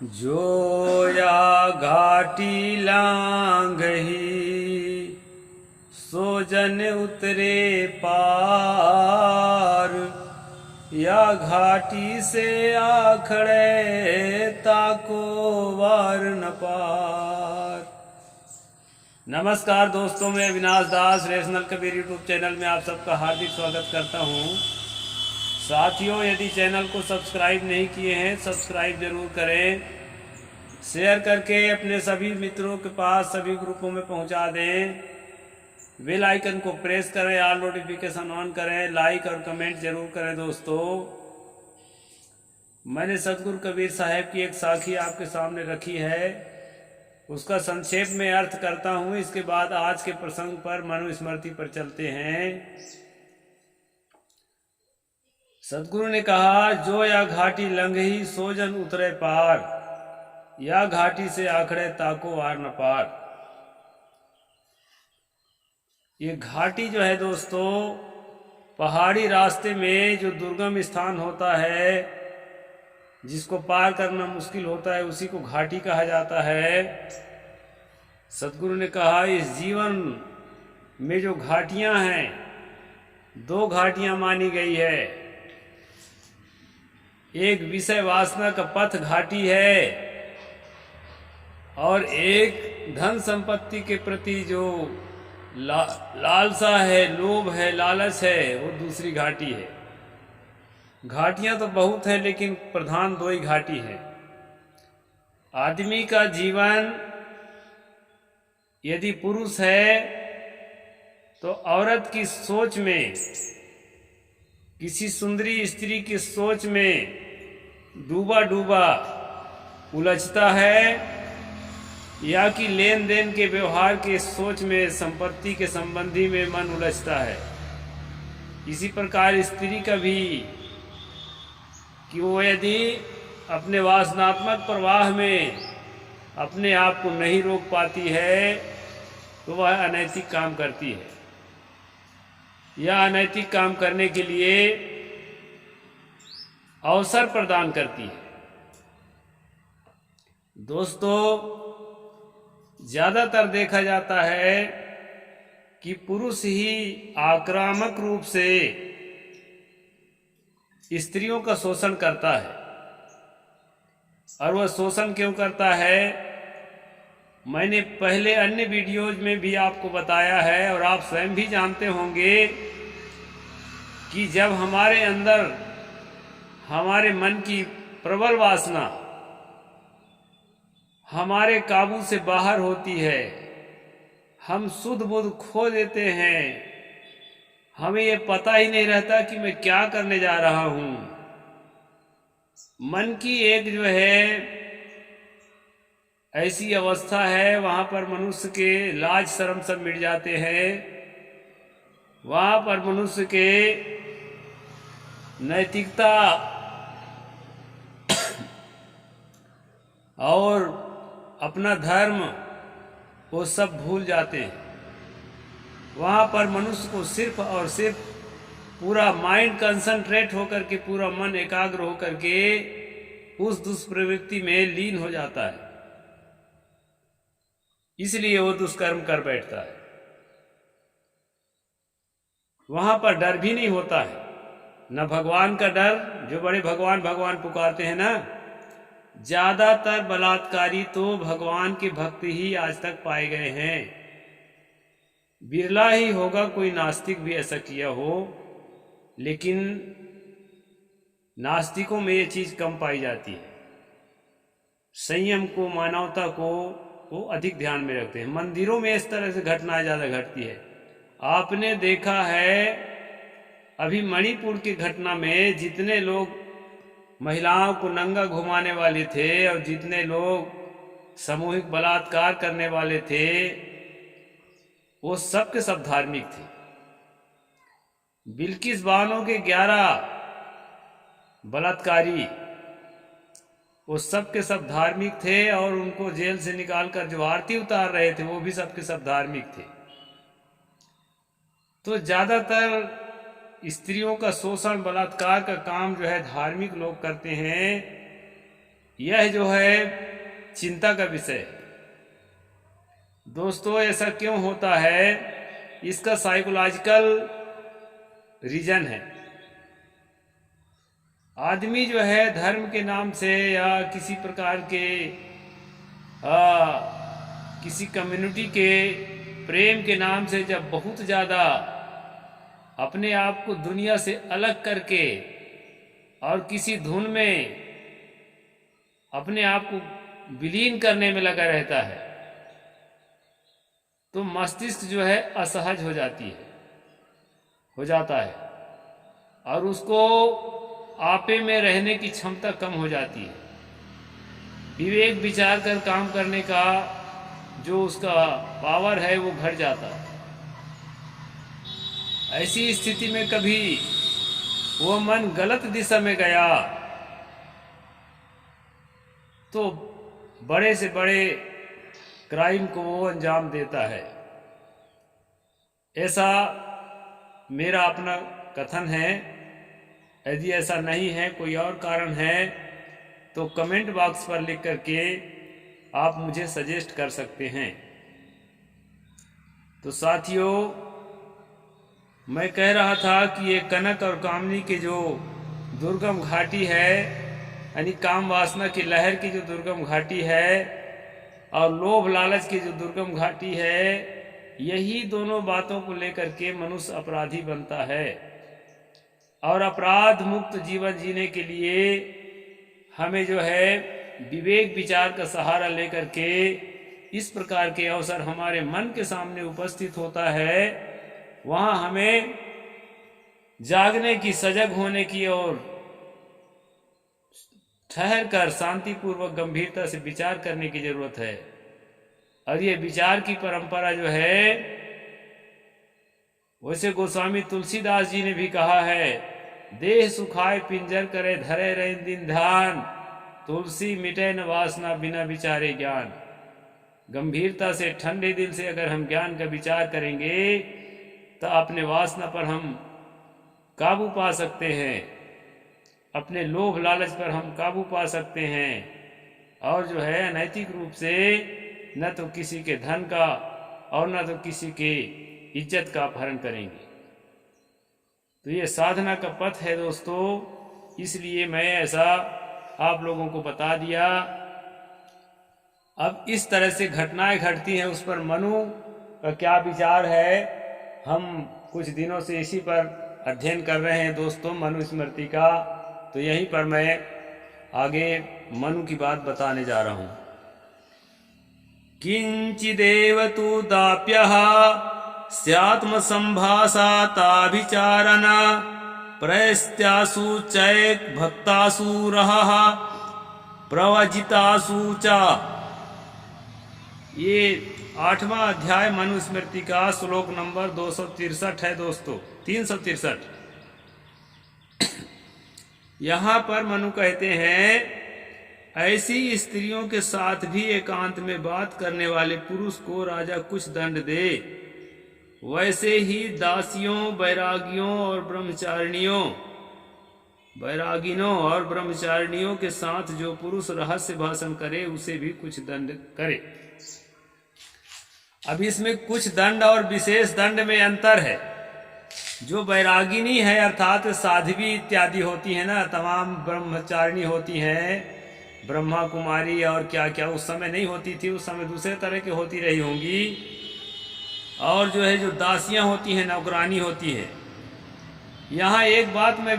जोया घाटी लांघही सो जन उतरे पार। या घाटी से आखड़े ताको वार न पार। नमस्कार दोस्तों, मैं अविनाश दास रेशनल कबीर यूट्यूब चैनल में आप सबका हार्दिक स्वागत करता हूं। साथियों, यदि चैनल को सब्सक्राइब नहीं किए हैं सब्सक्राइब जरूर करें, शेयर करके अपने सभी मित्रों के पास सभी ग्रुपों में पहुंचा दें। बेल आइकन को प्रेस करें, ऑल नोटिफिकेशन ऑन करें, लाइक और कमेंट जरूर करें। दोस्तों, मैंने सतगुरु कबीर साहब की एक साखी आपके सामने रखी है, उसका संक्षेप में अर्थ करता हूं। इसके बाद आज के प्रसंग पर मनुस्मृति पर चलते हैं। सतगुरु ने कहा, जो या घाटी लंघही सो जन उतरे पार। या घाटी से आखड़े ताको वार न पार। ये घाटी जो है दोस्तों, पहाड़ी रास्ते में जो दुर्गम स्थान होता है, जिसको पार करना मुश्किल होता है, उसी को घाटी कहा जाता है। सतगुरु ने कहा, इस जीवन में जो घाटियां हैं, दो घाटियां मानी गई है। एक विषय वासना का पथ घाटी है और एक धन संपत्ति के प्रति जो लालसा है, लोभ है, लालच है, वो दूसरी घाटी है। घाटियां तो बहुत हैं, लेकिन प्रधान दो ही घाटी है। आदमी का जीवन यदि पुरुष है तो औरत की सोच में, किसी सुंदरी स्त्री की सोच में डूबा डूबा उलझता है, या कि लेन देन के व्यवहार के सोच में, संपत्ति के संबंधी में मन उलझता है। इसी प्रकार स्त्री का भी, कि वो यदि अपने वासनात्मक प्रवाह में अपने आप को नहीं रोक पाती है तो वह अनैतिक काम करती है, या अनैतिक काम करने के लिए अवसर प्रदान करती है। दोस्तों, ज्यादातर देखा जाता है कि पुरुष ही आक्रामक रूप से स्त्रियों का शोषण करता है। और वह शोषण क्यों करता है, मैंने पहले अन्य वीडियोज में भी आपको बताया है, और आप स्वयं भी जानते होंगे कि जब हमारे अंदर हमारे मन की प्रबल वासना हमारे काबू से बाहर होती है, हम सुध बुध खो देते हैं, हमें ये पता ही नहीं रहता कि मैं क्या करने जा रहा हूं। मन की एक जो है ऐसी अवस्था है, वहां पर मनुष्य के लाज शर्म सब मिट जाते हैं। वहां पर मनुष्य के नैतिकता और अपना धर्म वो सब भूल जाते हैं। वहां पर मनुष्य को सिर्फ और सिर्फ पूरा माइंड कंसंट्रेट होकर के, पूरा मन एकाग्र होकर के उस दुष्प्रवृत्ति में लीन हो जाता है। इसलिए वो दुष्कर्म कर बैठता है। वहां पर डर भी नहीं होता है, न भगवान का डर, जो बड़े भगवान भगवान पुकारते हैं ना। ज्यादातर बलात्कारी तो भगवान के भक्त ही आज तक पाए गए हैं। बिरला ही होगा कोई नास्तिक भी ऐसा किया हो, लेकिन नास्तिकों में ये चीज कम पाई जाती है। संयम को, मानवता को वो अधिक ध्यान में रखते हैं। मंदिरों में इस तरह से घटनाएं ज्यादा घटती है। आपने देखा है अभी मणिपुर की घटना में, जितने लोग महिलाओं को नंगा घुमाने वाले थे और जितने लोग सामूहिक बलात्कार करने वाले थे, वो सब के सब धार्मिक थे। बिल्किस बानो के 11 बलात्कारी, वो सब के सब धार्मिक थे, और उनको जेल से निकालकर जो आरती उतार रहे थे वो भी सब के सब धार्मिक थे। तो ज्यादातर स्त्रियों का शोषण, बलात्कार का काम जो है धार्मिक लोग करते हैं। यह जो है चिंता का विषय है। दोस्तों, ऐसा क्यों होता है? इसका साइकोलॉजिकल रीजन है। आदमी जो है धर्म के नाम से या किसी प्रकार के किसी कम्युनिटी के प्रेम के नाम से जब बहुत ज़्यादा अपने आप को दुनिया से अलग करके और किसी धुन में अपने आप को विलीन करने में लगा रहता है, तो मस्तिष्क जो है असहज हो जाता है और उसको आपे में रहने की क्षमता कम हो जाती है। विवेक विचार कर काम करने का जो उसका पावर है वो घट जाता है। ऐसी स्थिति में कभी वो मन गलत दिशा में गया तो बड़े से बड़े क्राइम को वो अंजाम देता है। ऐसा मेरा अपना कथन है। यदि ऐसा नहीं है, कोई और कारण है, तो कमेंट बॉक्स पर लिख करके आप मुझे सजेस्ट कर सकते हैं। तो साथियों, मैं कह रहा था कि ये कनक और कामनी के जो दुर्गम घाटी है, यानी काम वासना की लहर की जो दुर्गम घाटी है और लोभ लालच की जो दुर्गम घाटी है, यही दोनों बातों को लेकर के मनुष्य अपराधी बनता है। और अपराध मुक्त जीवन जीने के लिए हमें जो है विवेक विचार का सहारा लेकर के इस प्रकार के अवसर हमारे मन के सामने उपस्थित होता है, वहां हमें जागने की, सजग होने की और ठहर कर शांतिपूर्वक गंभीरता से विचार करने की जरूरत है। और ये विचार की परंपरा जो है, वैसे गोस्वामी तुलसीदास जी ने भी कहा है, देह सुखाए पिंजर करे धरे रहे दिन ध्यान, तुलसी मिटे न वासना बिना विचारे ज्ञान। गंभीरता से, ठंडे दिल से अगर हम ज्ञान का विचार करेंगे तो अपने वासना पर हम काबू पा सकते हैं, अपने लोभ लालच पर हम काबू पा सकते हैं और जो है अनैतिक रूप से न तो किसी के धन का और न तो किसी के इज्जत का अपहरण करेंगे। तो ये साधना का पथ है दोस्तों, इसलिए मैं ऐसा आप लोगों को बता दिया। अब इस तरह से घटनाएं घटती हैं, उस पर मनु का क्या विचार है, हम कुछ दिनों से इसी पर अध्ययन कर रहे हैं दोस्तों, मनु स्मृति का। तो यहीं पर मैं आगे मनु की बात बताने जा रहा हूं। किंचिदेव तु दाप्यः स्यात्म संभाषाताभिचारण प्रयस्त्यासु चैक भक्तासु रहः प्रवजितासु च। ये 8वां अध्याय मनुस्मृति का श्लोक नंबर 263 है दोस्तों, 363। यहाँ पर मनु कहते हैं, ऐसी स्त्रियों के साथ भी एकांत में बात करने वाले पुरुष को राजा कुछ दंड दे, वैसे ही दासियों, बैरागिनों और ब्रह्मचारिणियों के साथ जो पुरुष रहस्य भाषण करे, उसे भी कुछ दंड करे। अब इसमें कुछ दंड और विशेष दंड में अंतर है। जो बैरागिनी है अर्थात साध्वी इत्यादि होती है ना, तमाम ब्रह्मचारिणी होती हैं, ब्रह्मा कुमारी और क्या क्या उस समय नहीं होती थी, उस समय दूसरे तरह की होती रही होंगी। और जो है जो दासियां होती हैं, नौकरानी होती है। यहाँ एक बात मैं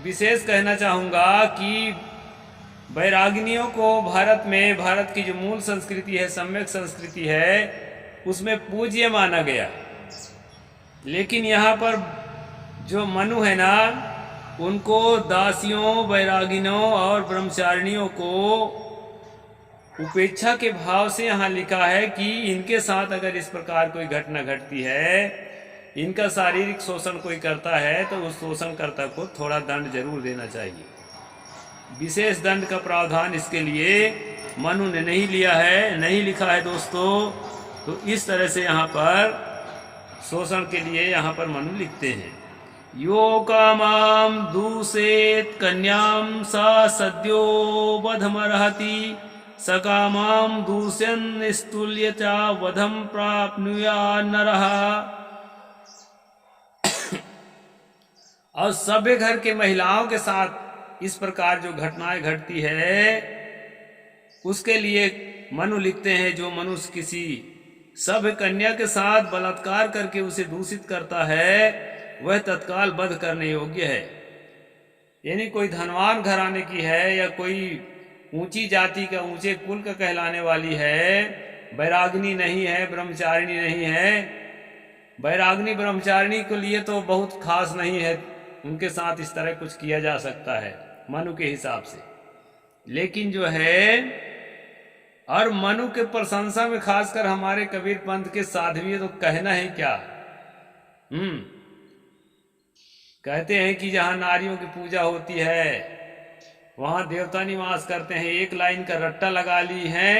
विशेष कहना चाहूँगा कि बैरागिनियों को भारत की जो मूल संस्कृति है, सम्यक संस्कृति है, उसमें पूज्य माना गया। लेकिन यहाँ पर जो मनु है ना, उनको दासियों, बैरागिनों और ब्रह्मचारिणियों को उपेक्षा के भाव से यहाँ लिखा है कि इनके साथ अगर इस प्रकार कोई घटना घटती है, इनका शारीरिक शोषण कोई करता है, तो उस शोषणकर्ता को थोड़ा दंड जरूर देना चाहिए। विशेष दंड का प्रावधान इसके लिए मनु ने नहीं लिया है, नहीं लिखा है दोस्तों। तो इस तरह से यहाँ पर शोषण के लिए यहाँ पर मनु लिखते हैं। यो कामां दूषेत कन्यां सा सद्यो वधमर्हति स कामां दूष्यन् स्तुल्य च वधम प्राप्नुयात् नरः। और सभ्य घर के महिलाओं के साथ इस प्रकार जो घटनाएं घटती है उसके लिए मनु लिखते हैं, जो मनुष्य किसी सभ्य कन्या के साथ बलात्कार करके उसे दूषित करता है वह तत्काल वध करने योग्य है। यानी कोई धनवान घराने की है या कोई ऊंची जाति का ऊंचे कुल का कहलाने वाली है, वैराग्नी नहीं है, ब्रह्मचारिणी नहीं है। वैराग्नी ब्रह्मचारिणी के लिए तो बहुत खास नहीं है, उनके साथ इस तरह कुछ किया जा सकता है मनु के हिसाब से। लेकिन जो है, और मनु के प्रशंसा में खासकर हमारे कबीर पंथ के साध्वी तो कहना है क्या। कहते हैं कि जहां नारियों की पूजा होती है वहां देवता निवास करते हैं। एक लाइन का रट्टा लगा ली है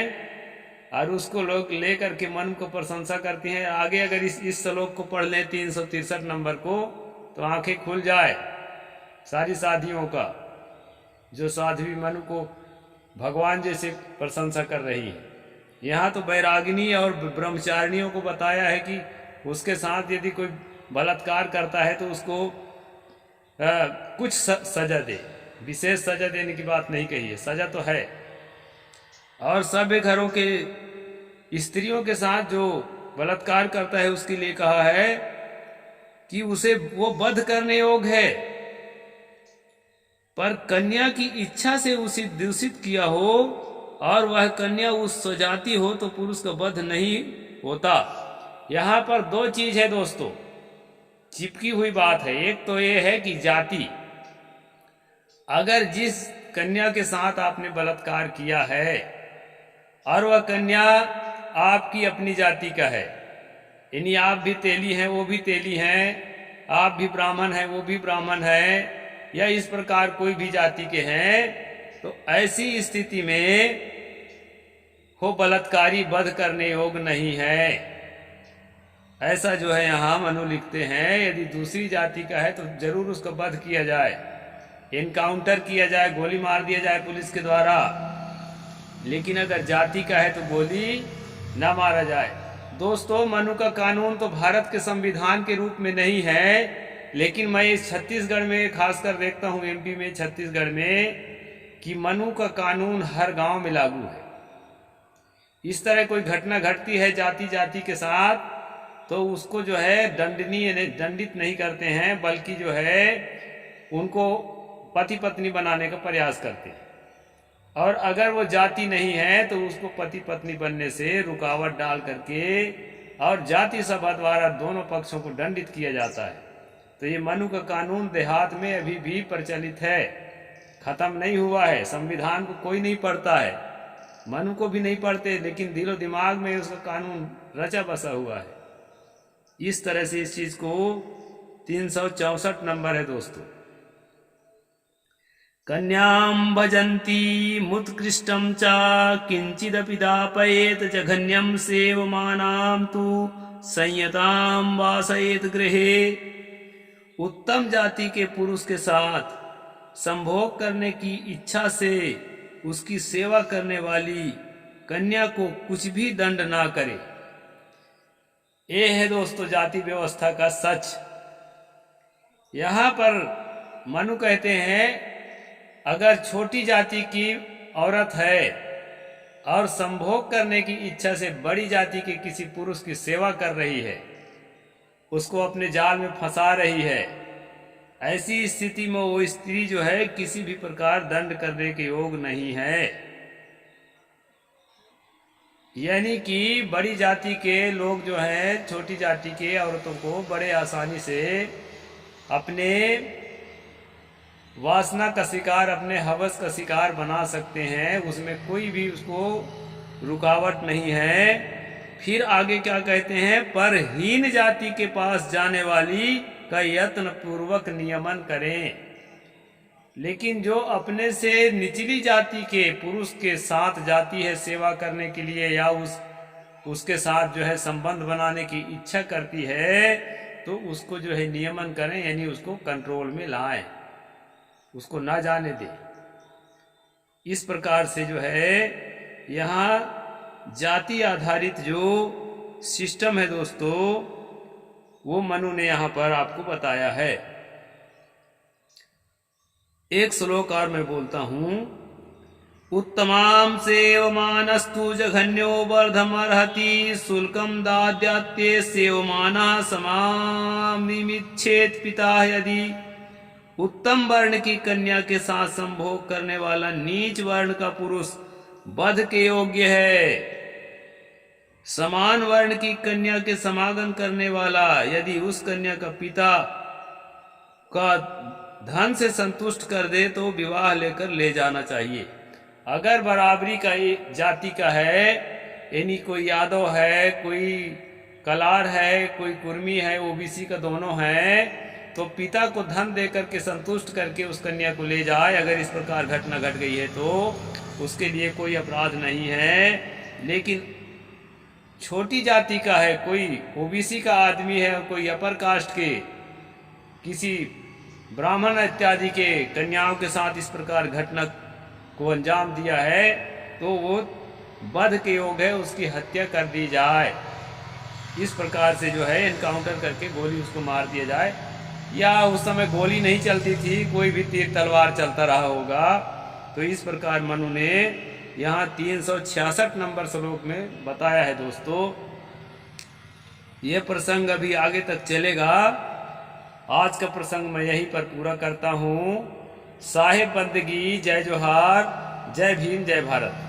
और उसको लोग लेकर के मनु को प्रशंसा करती हैं। आगे अगर इस श्लोक को पढ़ लें 363 नंबर को, तो आंखें खुल जाए सारी साधियों का, जो साध्वी मनु को भगवान जैसे प्रशंसा कर रही है। यहाँ तो वैरागिनी और ब्रह्मचारिणियों को बताया है कि उसके साथ यदि कोई बलात्कार करता है तो उसको कुछ सजा दे। विशेष सजा देने की बात नहीं कही है, सजा तो है। और सभ्य घरों के स्त्रियों के साथ जो बलात्कार करता है उसके लिए कहा है कि उसे वो वध करने योग्य है, पर कन्या की इच्छा से उसे दूषित किया हो और वह कन्या उस स्वजाति हो तो पुरुष का वध नहीं होता। यहाँ पर दो चीज है दोस्तों, चिपकी हुई बात है। एक तो ये है कि जाति, अगर जिस कन्या के साथ आपने बलात्कार किया है और वह कन्या आपकी अपनी जाति का है, यानी आप भी तेली हैं वो भी तेली हैं, आप भी ब्राह्मण हैं वो भी ब्राह्मण है, या इस प्रकार कोई भी जाति के हैं, तो ऐसी स्थिति में वो बलात्कारी वध करने योग्य नहीं है। ऐसा जो है यहाँ मनु लिखते हैं। यदि दूसरी जाति का है तो जरूर उसका वध किया जाए, इनकाउंटर किया जाए, गोली मार दिया जाए पुलिस के द्वारा। लेकिन अगर जाति का है तो गोली ना मारा जाए। दोस्तों, मनु का कानून तो भारत के संविधान के रूप में नहीं है, लेकिन मैं इस छत्तीसगढ़ में खासकर देखता हूँ, एमपी में, छत्तीसगढ़ में, कि मनु का कानून हर गांव में लागू है। इस तरह कोई घटना घटती है जाति जाति के साथ तो उसको जो है दंडित नहीं करते हैं, बल्कि जो है उनको पति पत्नी बनाने का प्रयास करते हैं। और अगर वो जाति नहीं है तो उसको पति पत्नी बनने से रुकावट डाल करके और जाति सभा द्वारा दोनों पक्षों को दंडित किया जाता है। तो ये मनु का कानून देहात में अभी भी प्रचलित है, खत्म नहीं हुआ है। संविधान को कोई नहीं पढ़ता है, मनु को भी नहीं पढ़ते, लेकिन दिलो दिमाग में उसका कानून रचा बसा हुआ है। इस तरह से इस चीज को 364 नंबर है दोस्तों। कन्यां भजन्ती मुत्कृष्टं च किंचिदपि दापयेत जघन्यं सेवमानां तु संयतां वासयेत गृहे। उत्तम जाति के पुरुष के साथ संभोग करने की इच्छा से उसकी सेवा करने वाली कन्या को कुछ भी दंड ना करे। ये है दोस्तों जाति व्यवस्था का सच। यहाँ पर मनु कहते हैं, अगर छोटी जाति की औरत है और संभोग करने की इच्छा से बड़ी जाति के किसी पुरुष की सेवा कर रही है, उसको अपने जाल में फंसा रही है, ऐसी स्थिति में वो स्त्री जो है किसी भी प्रकार दंड करने के योग्य नहीं है। यानी कि बड़ी जाति के लोग जो हैं छोटी जाति के औरतों को बड़े आसानी से अपने वासना का शिकार, अपने हवस का शिकार बना सकते हैं, उसमें कोई भी उसको रुकावट नहीं है। फिर आगे क्या कहते हैं, पर हीन जाति के पास जाने वाली का यत्न पूर्वक नियमन करें। लेकिन जो अपने से निचली जाति के पुरुष के साथ जाती है सेवा करने के लिए या उसके साथ जो है संबंध बनाने की इच्छा करती है, तो उसको जो है नियमन करें, यानी उसको कंट्रोल में लाएं, उसको ना जाने दें। इस प्रकार से जो है यहाँ जाति आधारित जो सिस्टम है दोस्तों, वो मनु ने यहाँ पर आपको बताया है। एक श्लोक और मैं बोलता हूं। उत्तमां सेवमानस्तु जघन्यो वर्धमर्हति शुल्कं दाद्यात्ये सेवमानः समामिच्छेत् पिता यदि। उत्तम वर्ण की कन्या के साथ संभोग करने वाला नीच वर्ण का पुरुष वध के योग्य है। समान वर्ण की कन्या के समागम करने वाला यदि उस कन्या का पिता का धन से संतुष्ट कर दे तो विवाह लेकर ले जाना चाहिए। अगर बराबरी का जाति का है, यानी कोई यादव है, कोई कलार है, कोई कुर्मी है, ओबीसी का दोनों है, तो पिता को धन देकर के संतुष्ट करके उस कन्या को ले जाए। अगर इस प्रकार घटना घट गई है तो उसके लिए कोई अपराध नहीं है। लेकिन छोटी जाति का है, कोई ओबीसी का आदमी है, कोई अपर कास्ट के किसी ब्राह्मण इत्यादि के कन्याओं के साथ इस प्रकार घटना को अंजाम दिया है, तो वो वध के योग्य है, उसकी हत्या कर दी जाए। इस प्रकार से जो है एनकाउंटर करके गोली उसको मार दिया जाए। या उस समय गोली नहीं चलती थी, कोई भी तीर तलवार चलता रहा होगा। तो इस प्रकार मनु ने यहाँ 366 नंबर श्लोक में बताया है दोस्तों। ये प्रसंग अभी आगे तक चलेगा। आज का प्रसंग मैं यहीं पर पूरा करता हूँ। साहेब बंदगी, जय जोहार, जय भीम, जय भारत।